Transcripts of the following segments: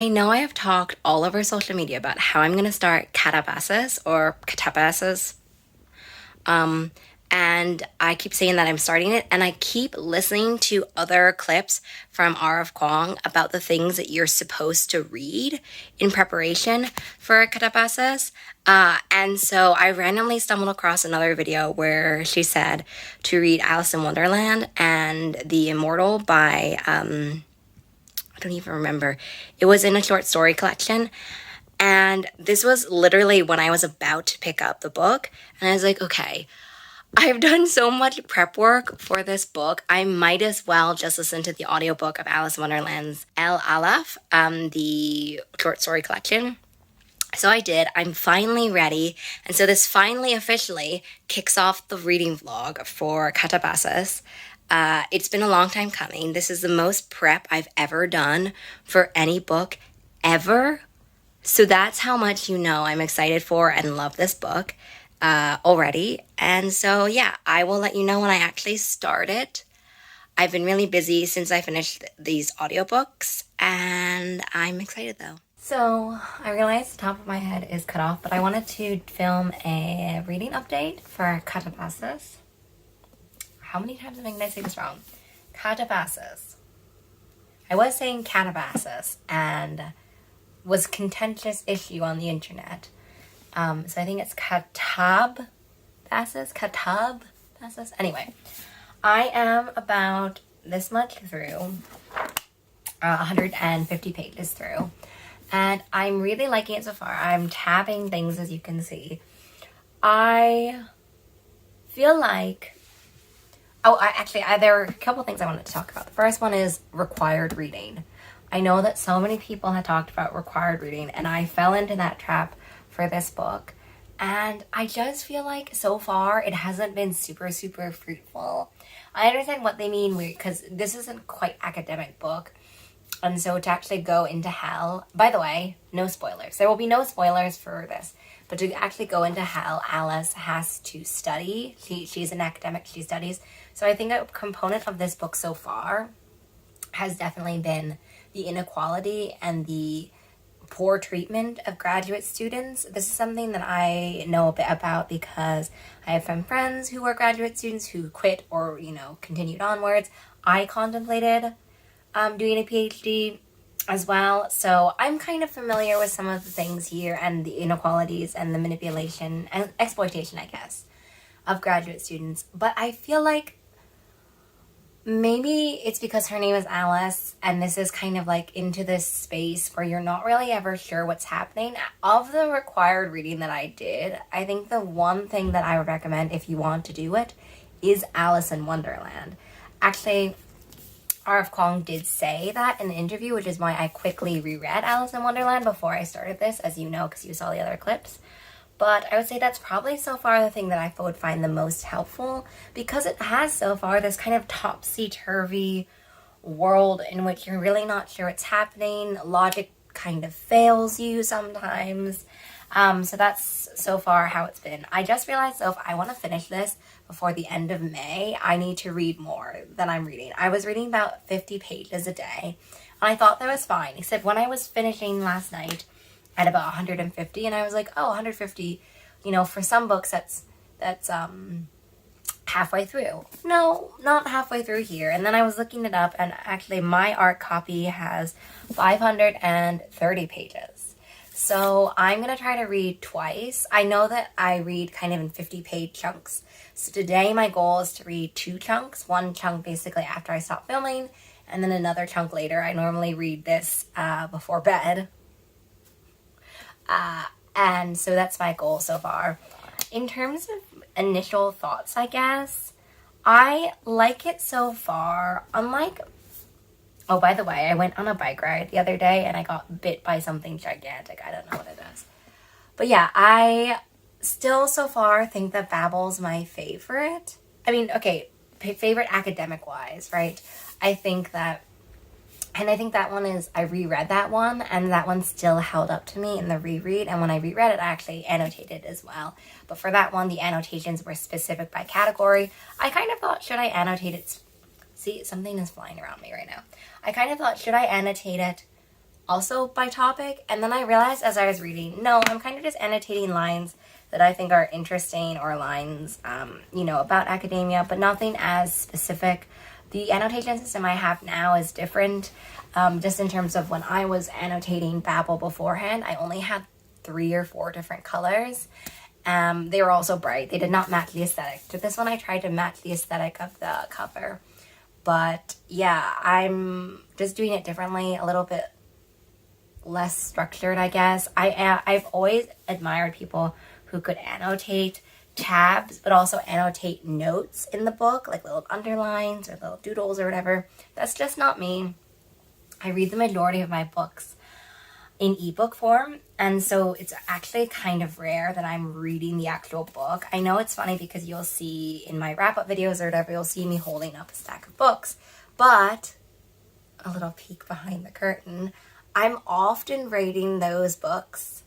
I know I have talked all over social media about how I'm going to start KATABASIS or KATABASIS. Um, and I keep saying that I'm starting it, and I keep listening to other clips from R.F. Kuang about the things that you're supposed to read in preparation for KATABASIS. And so I randomly stumbled across another video where she said to read Alice in Wonderland and The Immortal by I don't even remember. It was in a short story collection. And this was literally when I was about to pick up the book. And I was like, okay, I've done so much prep work for this book. I might as well just listen to the audiobook of Alice in Wonderland's El Alaf, the short story collection. So I did. I'm finally ready. And so this finally officially kicks off the reading vlog for Katabasis. It's been a long time coming. This is the most prep I've ever done for any book ever. So that's how much you know I'm excited for and love this book already. And so, yeah, I will let you know when I actually start it. I've been really busy since I finished these audiobooks, and I'm excited though. So, I realized the top of my head is cut off, but I wanted to film a reading update for Katabasis. How many times am I going to say this wrong? Katabasis. I was saying Katabasis, and was a contentious issue on the internet. So I think it's KATABASIS. Anyway, I am about this much through, 150 pages through, and I'm really liking it so far. I'm tabbing things, as you can see. I feel like, there were a couple things I wanted to talk about. The first one is required reading. I know that so many people had talked about required reading, and I fell into that trap for this book. And I just feel like so far it hasn't been super, super fruitful. I understand what they mean because this isn't quite academic book. And so to actually go into hell, by the way, no spoilers. There will be no spoilers for this. But to actually go into hell, Alice has to study. She's an academic, she studies. So I think a component of this book so far has definitely been the inequality and the poor treatment of graduate students. This is something that I know a bit about because I have some friends who are graduate students who quit or, continued onwards. I contemplated doing a PhD as well, so I'm kind of familiar with some of the things here and the inequalities and the manipulation and exploitation, I guess, of graduate students. But I feel like maybe it's because her name is Alice, and this is kind of like into this space where you're not really ever sure what's happening. Of the required reading that I did, I think the one thing that I would recommend if you want to do it is Alice in Wonderland. Actually, R.F. Kuang did say that in the interview, which is why I quickly reread Alice in Wonderland before I started this, as you know, because you saw the other clips. But I would say that's probably so far the thing that I would find the most helpful, because it has so far this kind of topsy-turvy world in which you're really not sure what's happening. Logic kind of fails you sometimes. So that's so far how it's been. I just realized, so if I want to finish this before the end of May, I need to read more than I'm reading. I was reading about 50 pages a day, and I thought that was fine, except when I was finishing last night at about 150, and I was like, 150, for some books that's halfway through. No, not halfway through here. And then I was looking it up, and actually my ARC copy has 530 pages. So I'm going to try to read twice. I know that I read kind of in 50-page chunks. So today my goal is to read 2 chunks. One chunk basically after I stop filming, and then another chunk later. I normally read this before bed. And so that's my goal so far. In terms of initial thoughts, I guess, I like it so far. Unlike, oh, by the way, I went on a bike ride the other day and I got bit by something gigantic. I don't know what it is. But yeah, I still so far think that Babel's my favorite. I mean, okay, favorite academic-wise, right? I think that one is, I reread that one, and that one still held up to me in the reread, and when I reread it, I actually annotated as well. But for that one, the annotations were specific by category. I kind of thought, should I annotate it? See, something is flying around me right now. I kind of thought, should I annotate it also by topic. And then I realized as I was reading, no, I'm kind of just annotating lines that I think are interesting, or lines, about academia, but nothing as specific. The annotation system I have now is different, just in terms of when I was annotating Babel beforehand, I only had 3 or 4 different colors. They were also bright. They did not match the aesthetic. To this one, I tried to match the aesthetic of the cover. But yeah, I'm just doing it differently, a little bit less structured, I guess. I've always admired people who could annotate tabs, but also annotate notes in the book, like little underlines or little doodles or whatever. That's just not me. I read the majority of my books in ebook form, and so it's actually kind of rare that I'm reading the actual book. I know it's funny because you'll see in my wrap-up videos or whatever, you'll see me holding up a stack of books, but a little peek behind the curtain, I'm often reading those books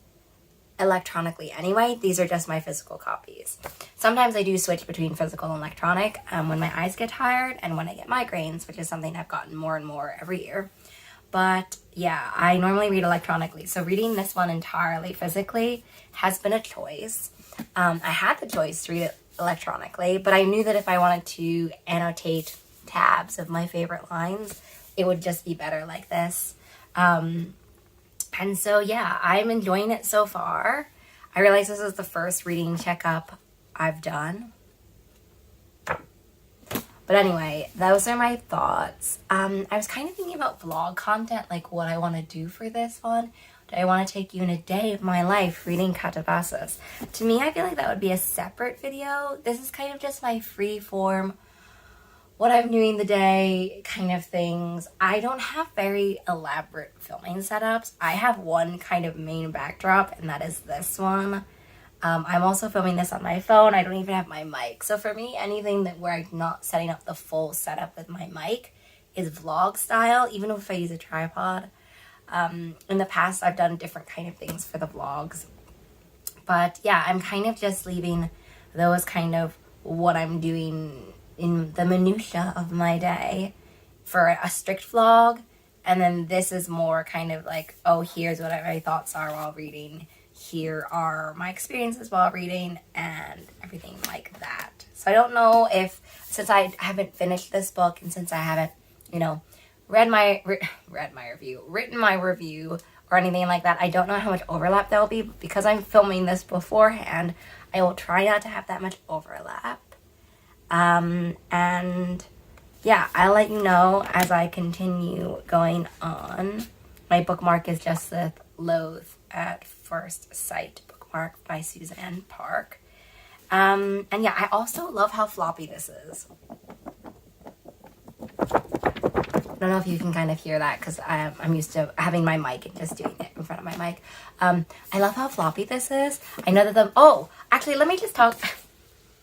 electronically anyway. These are just my physical copies. Sometimes I do switch between physical and electronic when my eyes get tired and when I get migraines, which is something I've gotten more and more every year. But yeah, I normally read electronically. So reading this one entirely physically has been a choice. I had the choice to read it electronically, but I knew that if I wanted to annotate tabs of my favorite lines, it would just be better like this. And so, yeah, I'm enjoying it so far. I realize this is the first reading checkup I've done. But anyway, those are my thoughts. I was kind of thinking about vlog content, like what I want to do for this one. Do I want to take you in a day of my life reading KATABASIS? To me, I feel like that would be a separate video. This is kind of just my free form, what I'm doing the day kind of things. I don't have very elaborate filming setups. I have one kind of main backdrop, and that is this one. I'm also filming this on my phone. I don't even have my mic. So for me, anything that where I'm not setting up the full setup with my mic is vlog style, even if I use a tripod. In the past, I've done different kind of things for the vlogs. But yeah, I'm kind of just leaving those kind of what I'm doing in the minutia of my day for a strict vlog. And then this is more kind of like, oh, here's what my thoughts are while reading. Here are my experiences while reading and everything like that. So I don't know if, since I haven't finished this book and since I haven't, written my review or anything like that, I don't know how much overlap there will be. Because I'm filming this beforehand, I will try not to have that much overlap. And yeah, I'll let you know as I continue going on. My bookmark is just the Loathe at First Sight bookmark by Suzanne Park. And yeah, I also love how floppy this is. I don't know if you can kind of hear that because I'm used to having my mic and just doing it in front of my mic. I love how floppy this is. I know that actually, let me just talk.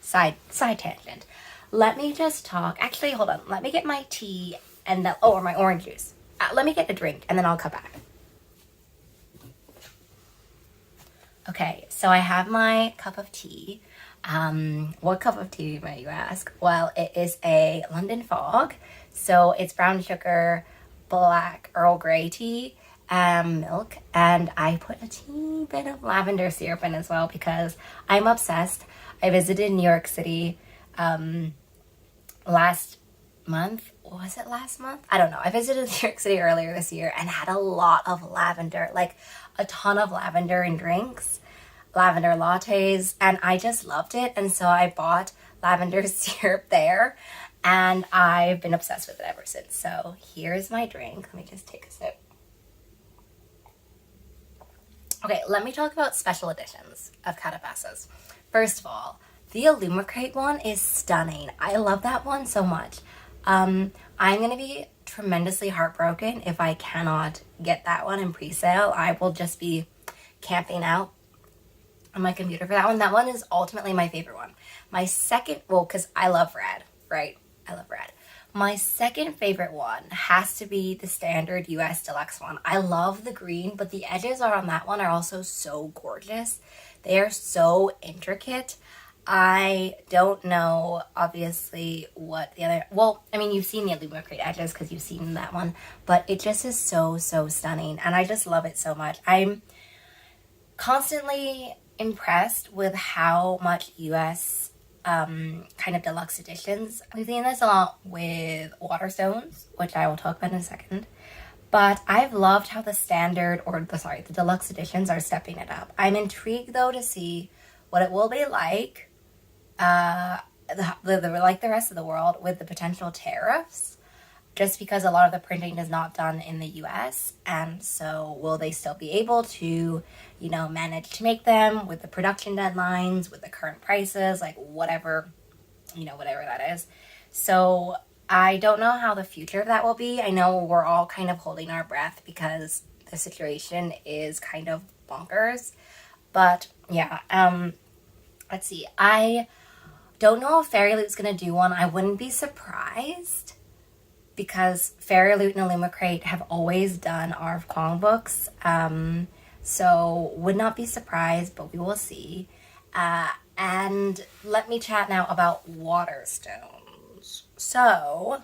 Side tangent. Let me just talk. Actually, hold on. Let me get my tea and or my orange juice. Let me get a drink and then I'll come back. Okay, so I have my cup of tea. What cup of tea might you ask? Well, it is a London Fog. So it's brown sugar, black Earl Grey tea, milk, and I put a teeny bit of lavender syrup in as well because I'm obsessed. I visited New York City last month. Was it last month? I don't know. I visited New York City earlier this year and had a lot of lavender, like a ton of lavender in drinks, lavender lattes, and I just loved it. And so I bought lavender syrup there and I've been obsessed with it ever since. So here's my drink. Let me just take a sip. Okay, let me talk about special editions of KATABASIS. First of all, the Illumicrate one is stunning. I love that one so much. I'm going to be tremendously heartbroken if I cannot get that one in pre-sale. I will just be camping out on my computer for that one. That one is ultimately my favorite one. My second, because I love red, right? I love red. My second favorite one has to be the standard US Deluxe one. I love the green, but the edges on that one are also so gorgeous. They are so intricate. I don't know, obviously, what the other... Well, I mean, you've seen the Illumicrate edges because you've seen that one. But it just is so, so stunning. And I just love it so much. I'm constantly impressed with how much US kind of deluxe editions. We've seen this a lot with Waterstones, which I will talk about in a second. But I've loved how the standard, or the deluxe editions are stepping it up. I'm intrigued, though, to see what it will be like like the rest of the world with the potential tariffs, just because a lot of the printing is not done in the US. And so will they still be able to, manage to make them with the production deadlines, with the current prices, like whatever that is. So I don't know how the future of that will be. I know we're all kind of holding our breath because the situation is kind of bonkers. But yeah, let's see. I don't know if Fairy Loot's going to do one. I wouldn't be surprised because Fairy Loot and Illumicrate have always done ARC Kwong books. So would not be surprised, but we will see. And let me chat now about Waterstones. So,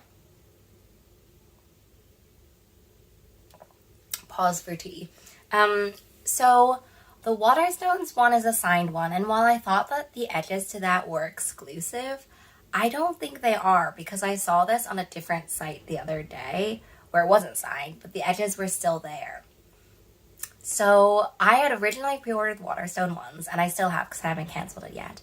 pause for tea. So the Waterstones one is a signed one, and while I thought that the edges to that were exclusive, I don't think they are, because I saw this on a different site the other day where it wasn't signed, but the edges were still there. So I had originally pre-ordered Waterstone ones, and I still have because I haven't canceled it yet.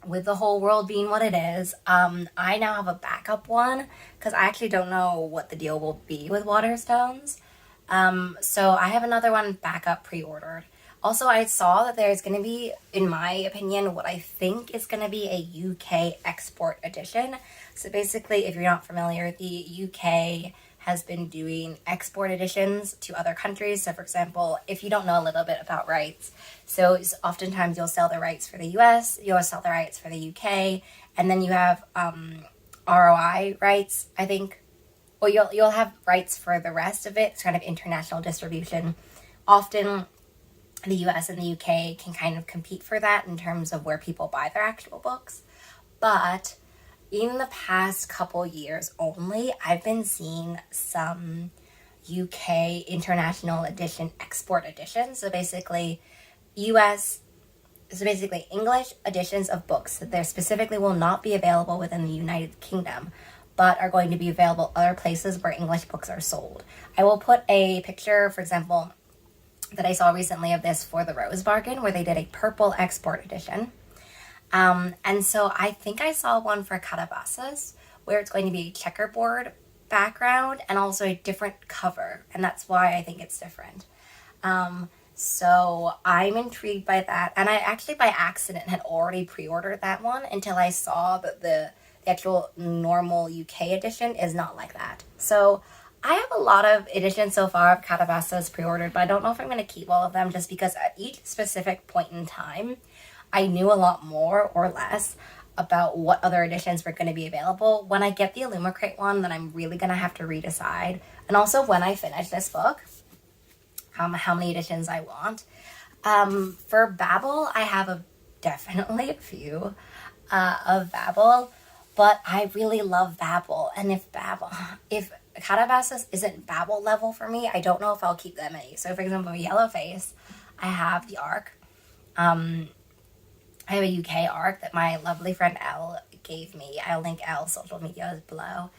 With the whole world being what it is, I now have a backup one because I actually don't know what the deal will be with Waterstones. So I have another one backup pre-ordered. Also, I saw that there's going to be, in my opinion, what I think is going to be a UK export edition. So basically, if you're not familiar, the UK has been doing export editions to other countries. So for example, if you don't know a little bit about rights, so oftentimes you'll sell the rights for the US, you'll sell the rights for the UK, and then you have ROI rights, I think. Well, you'll have rights for the rest of it. It's kind of international distribution. Often the US and the UK can kind of compete for that in terms of where people buy their actual books. But in the past couple years only, I've been seeing some UK international edition export editions. So basically English editions of books that there specifically will not be available within the United Kingdom, but are going to be available other places where English books are sold. I will put a picture, for example, that I saw recently of this for the Rose Bargain, where they did a purple export edition. And so I think I saw one for KATABASIS, where it's going to be a checkerboard background and also a different cover. And that's why I think it's different. So I'm intrigued by that. And I actually by accident had already pre-ordered that one until I saw that the actual normal UK edition is not like that. So I have a lot of editions so far of KATABASIS pre-ordered, but I don't know if I'm going to keep all of them just because at each specific point in time, I knew a lot more or less about what other editions were going to be available. When I get the Illumicrate one, then I'm really going to have to redecide. And also when I finish this book, how many editions I want. For Babel, I have definitely a few of Babel, but I really love Babel. And if KATABASIS isn't Babel level for me, I don't know if I'll keep that many. So for example, Yellowface, I have the ARC. I have a UK ARC that my lovely friend Elle gave me. I'll link Elle's social media below.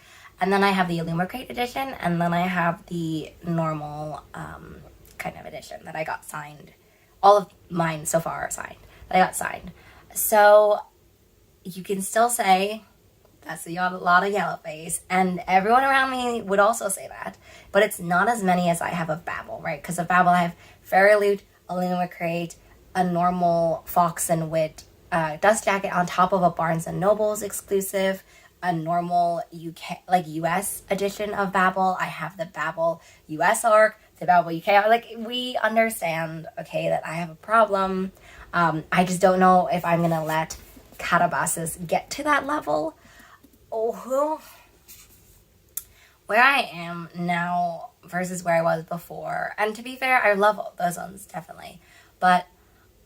And then I have the Illumicrate edition, and then I have the normal kind of edition that I got signed. All of mine so far are signed. That I got signed. So you can still say that's a lot of Yellowface, and everyone around me would also say that. But it's not as many as I have of Babel, right? Because of Babel, I have Fairy Loot, Illumicrate, a normal Fox and Wit dust jacket on top of a Barnes and Noble's exclusive, a normal US edition of Babel. I have the Babel US ARC, the Babel UK ARC. Like, we understand, okay, that I have a problem. I just don't know if I'm gonna let KATABASIS get to that level. Where I am now versus where I was before, and to be fair, I love those ones definitely, but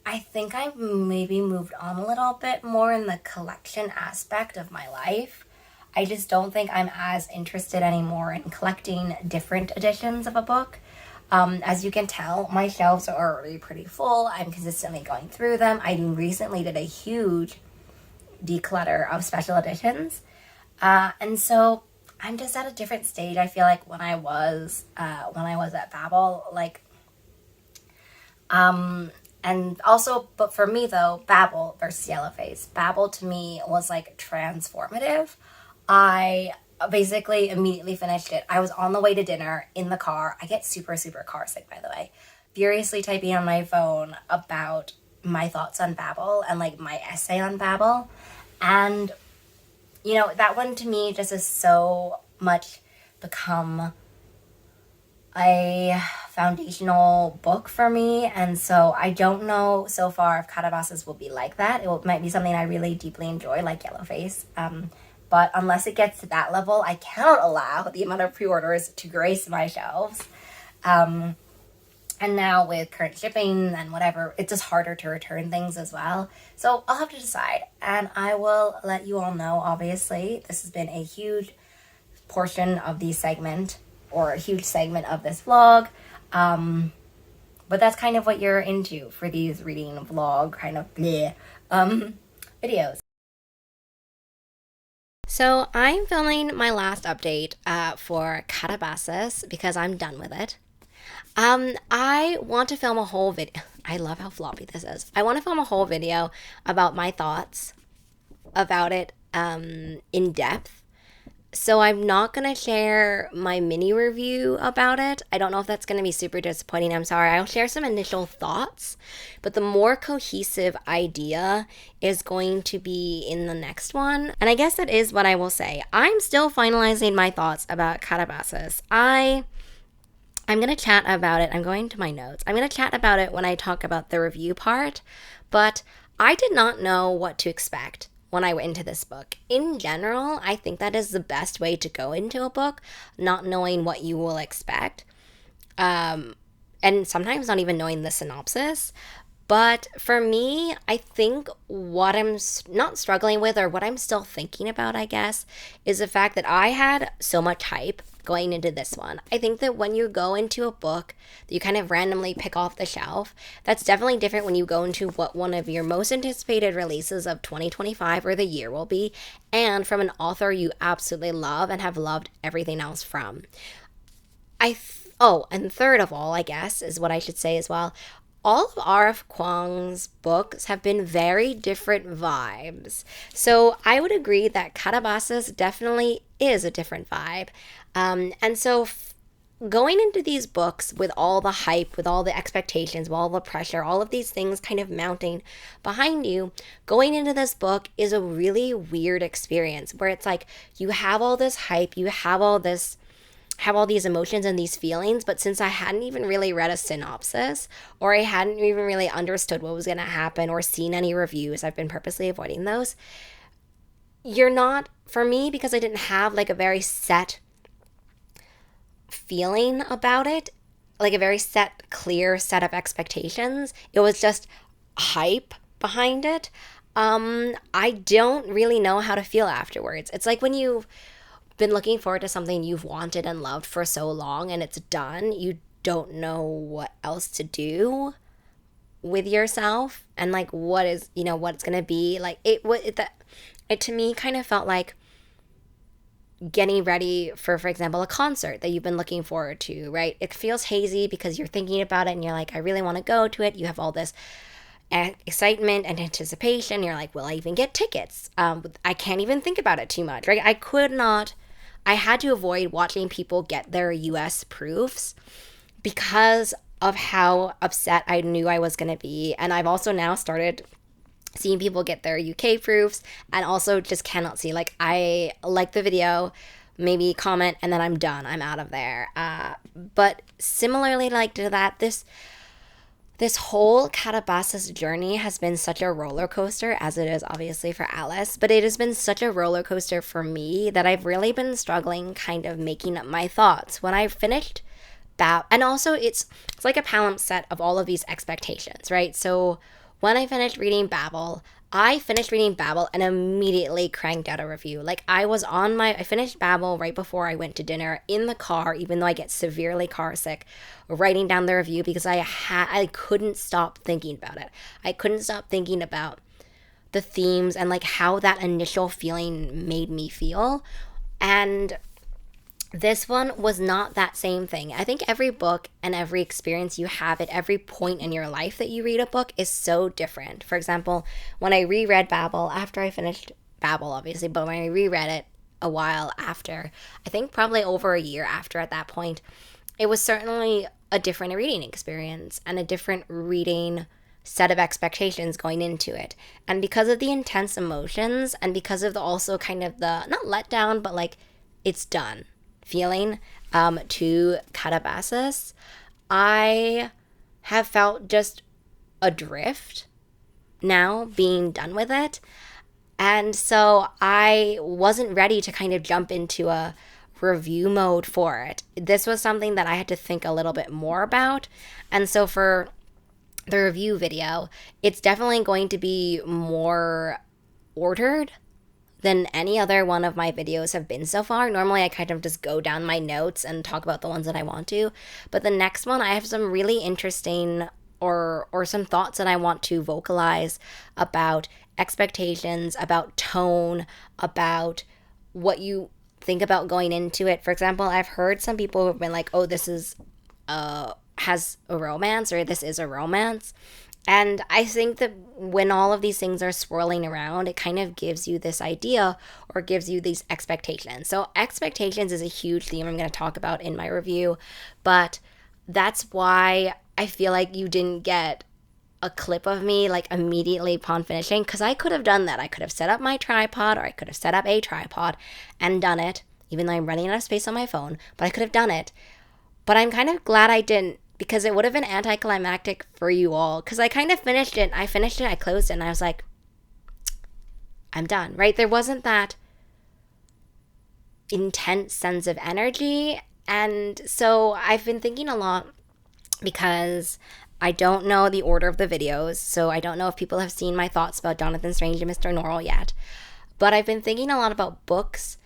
I think I maybe moved on a little bit more in the collection aspect of my life. I just don't think I'm as interested anymore in collecting different editions of a book. As you can tell, my shelves are already pretty full. I'm consistently going through them. I recently did a huge declutter of special editions. And so I'm just at a different stage. I feel like when I was at Babel, like, and also, but for me though, Babel versus Yellowface. Babel to me was like transformative. I basically immediately finished it. I was on the way to dinner in the car. I get super, super car sick, by the way. Furiously typing on my phone about my thoughts on Babel and like my essay on Babel. And, you know, that one to me just is so much become a foundational book for me. And so I don't know so far if KATABASIS will be like that. Might be something I really deeply enjoy, like Yellowface. But unless it gets to that level, I cannot allow the amount of pre-orders to grace my shelves. And now with current shipping and whatever, it's just harder to return things as well. So I'll have to decide. And I will let you all know, obviously. This has been a huge portion of the segment, or a huge segment of this vlog. But that's kind of what you're into for these reading vlog kind of bleh, videos. So I'm filming my last update for KATABASIS because I'm done with it. I want to film a whole video. I love how floppy this is. I want to film a whole video about my thoughts about it in depth. So I'm not going to share my mini review about it. I don't know if that's going to be super disappointing. I'm sorry. I'll share some initial thoughts, but the more cohesive idea is going to be in the next one. And I guess that is what I will say. I'm still finalizing my thoughts about KATABASIS. I'm going to chat about it. I'm going to my notes. I'm going to chat about it when I talk about the review part, but I did not know what to expect when I went into this book. In general, I think that is the best way to go into a book, not knowing what you will expect, and sometimes not even knowing the synopsis. But for me, I think what I'm not struggling with, or what I'm still thinking about, I guess, is the fact that I had so much hype going into this one. I think that when you go into a book that you kind of randomly pick off the shelf, that's definitely different when you go into what one of your most anticipated releases of 2025 or the year will be, and from an author you absolutely love and have loved everything else from. And third of all, I guess, is what I should say as well. All of R.F. Kuang's books have been very different vibes. So I would agree that KATABASIS definitely is a different vibe. And so going into these books with all the hype, with all the expectations, with all the pressure, all of these things kind of mounting behind you, going into this book is a really weird experience where it's like you have all this hype, you have all these emotions and these feelings, but since I hadn't even really read a synopsis, or I hadn't even really understood what was going to happen or seen any reviews, I've been purposely avoiding those. You're not, for me, because I didn't have like a very set feeling about it, like a very set, clear set of expectations. It was just hype behind it. I don't really know how to feel afterwards. It's like when you've been looking forward to something you've wanted and loved for so long and it's done, you don't know what else to do with yourself and like what it's going to be. Like it to me kind of felt like getting ready for example, a concert that you've been looking forward to, right? It feels hazy because you're thinking about it and you're like, I really want to go to it. You have all this excitement and anticipation. You're like, will I even get tickets? I can't even think about it too much, right? I had to avoid watching people get their US proofs because of how upset I knew I was going to be. And I've also now started seeing people get their UK proofs and also just cannot see. Like, I like the video, maybe comment, and then I'm done. I'm out of there. But similarly like to that, this whole KATABASIS journey has been such a roller coaster, as it is obviously for Alice, but it has been such a roller coaster for me that I've really been struggling kind of making up my thoughts. When I finished and also it's like a palimpsest of all of these expectations, right? So when I finished reading Babel, I finished reading Babel and immediately cranked out a review. Like I finished Babel right before I went to dinner in the car, even though I get severely car sick, writing down the review because I couldn't stop thinking about it. I couldn't stop thinking about the themes and like how that initial feeling made me feel. And this one was not that same thing. I think every book and every experience you have at every point in your life that you read a book is so different. For example, when I reread Babel after I finished Babel, obviously, but when I reread it a while after, I think probably over a year after at that point, it was certainly a different reading experience and a different reading set of expectations going into it. And because of the intense emotions and because of the also kind of the, not letdown, but like it's done feeling to KATABASIS, I have felt just adrift now being done with it. And so I wasn't ready to kind of jump into a review mode for it. This was something that I had to think a little bit more about. And so for the review video, it's definitely going to be more ordered than any other one of my videos have been so far. Normally I kind of just go down my notes and talk about the ones that I want to. But the next one, I have some really interesting or some thoughts that I want to vocalize about expectations, about tone, about what think about going into it. For example, I've heard some people who have been like, oh, this is has a romance, or this is a romance. And I think that when all of these things are swirling around, it kind of gives you this idea or gives you these expectations. So expectations is a huge theme I'm going to talk about in my review, but that's why I feel like you didn't get a clip of me like immediately upon finishing, because I could have done that. I could have set up my tripod, or I could have set up a tripod and done it, even though I'm running out of space on my phone, but I could have done it. But I'm kind of glad I didn't, because it would have been anticlimactic for you all, because I kind of finished it, I closed it, and I was like, I'm done, right? There wasn't that intense sense of energy. And so I've been thinking a lot, because I don't know the order of the videos, so I don't know if people have seen my thoughts about Jonathan Strange and Mr. Norrell yet, but I've been thinking a lot about books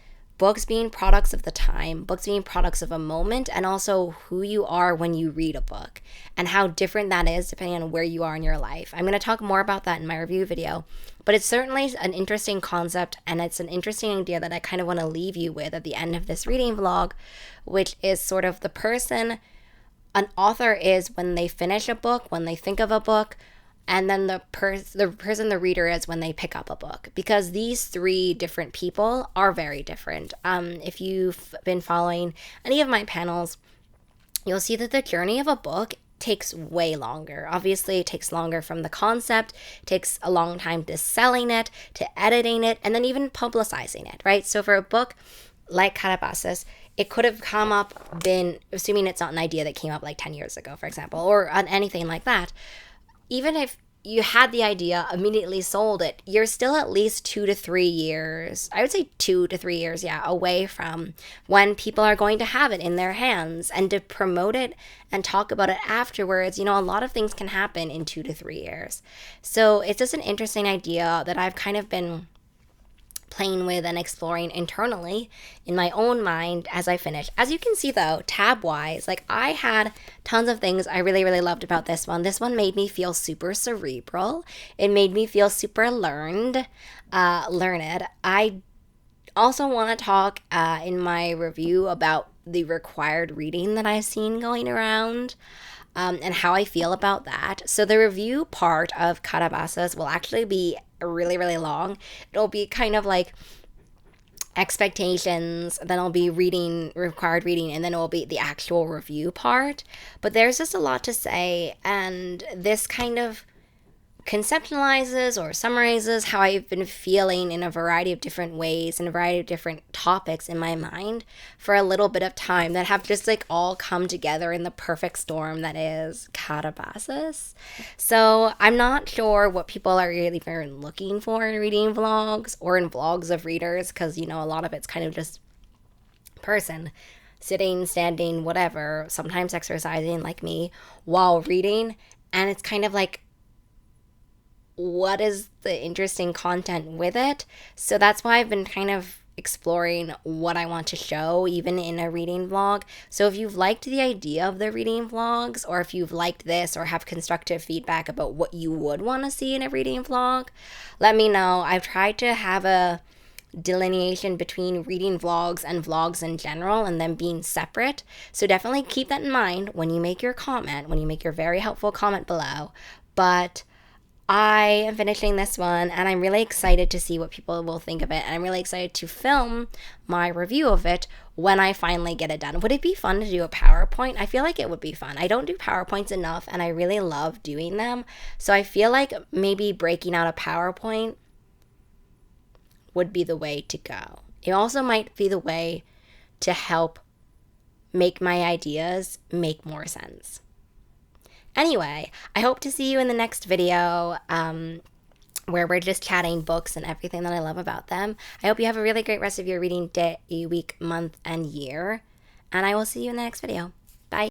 being products of the time, books being products of a moment, and also who you are when you read a book and how different that is depending on where you are in your life. I'm going to talk more about that in my review video, but it's certainly an interesting concept, and it's an interesting idea that I kind of want to leave you with at the end of this reading vlog, which is sort of the person an author is when they finish a book, when they think of a book, and then the person the reader is when they pick up a book, because these three different people are very different. If you've been following any of my panels, you'll see that the journey of a book takes way longer. Obviously, it takes longer from the concept, it takes a long time to selling it, to editing it, and then even publicizing it, right? So for a book like KATABASIS, it could have been, assuming it's not an idea that came up like 10 years ago, for example, or anything like that, even if you had the idea, immediately sold it, you're still at least 2 to 3 years, I would say 2 to 3 years, away from when people are going to have it in their hands. And to promote it and talk about it afterwards, a lot of things can happen in 2 to 3 years. So it's just an interesting idea that I've kind of been playing with and exploring internally in my own mind as I finish. As you can see though, tab-wise, like I had tons of things I really, really loved about this one. This one made me feel super cerebral. It made me feel super learned. I also want to talk in my review about the required reading that I've seen going around. And how I feel about that. So the review part of KATABASIS will actually be really, really long. It'll be kind of like expectations, then it'll be required reading, and then it will be the actual review part. But there's just a lot to say, and this kind of conceptualizes or summarizes how I've been feeling in a variety of different ways and a variety of different topics in my mind for a little bit of time that have just like all come together in the perfect storm that is KATABASIS. So I'm not sure what people are really very looking for in reading vlogs or in vlogs of readers, because a lot of it's kind of just person sitting, standing, whatever, sometimes exercising like me while reading, and it's kind of like what is the interesting content with it. So that's why I've been kind of exploring what I want to show, even in a reading vlog. So if you've liked the idea of the reading vlogs, or if you've liked this or have constructive feedback about what you would want to see in a reading vlog, let me know. I've tried to have a delineation between reading vlogs and vlogs in general and them being separate. So definitely keep that in mind when you make your comment, when you make your very helpful comment below. But I am finishing this one and I'm really excited to see what people will think of it. And I'm really excited to film my review of it when I finally get it done. Would it be fun to do a PowerPoint? I feel like it would be fun. I don't do PowerPoints enough and I really love doing them. So I feel like maybe breaking out a PowerPoint would be the way to go. It also might be the way to help make my ideas make more sense. Anyway, I hope to see you in the next video where we're just chatting books and everything that I love about them. I hope you have a really great rest of your reading day, week, month, and year. And I will see you in the next video.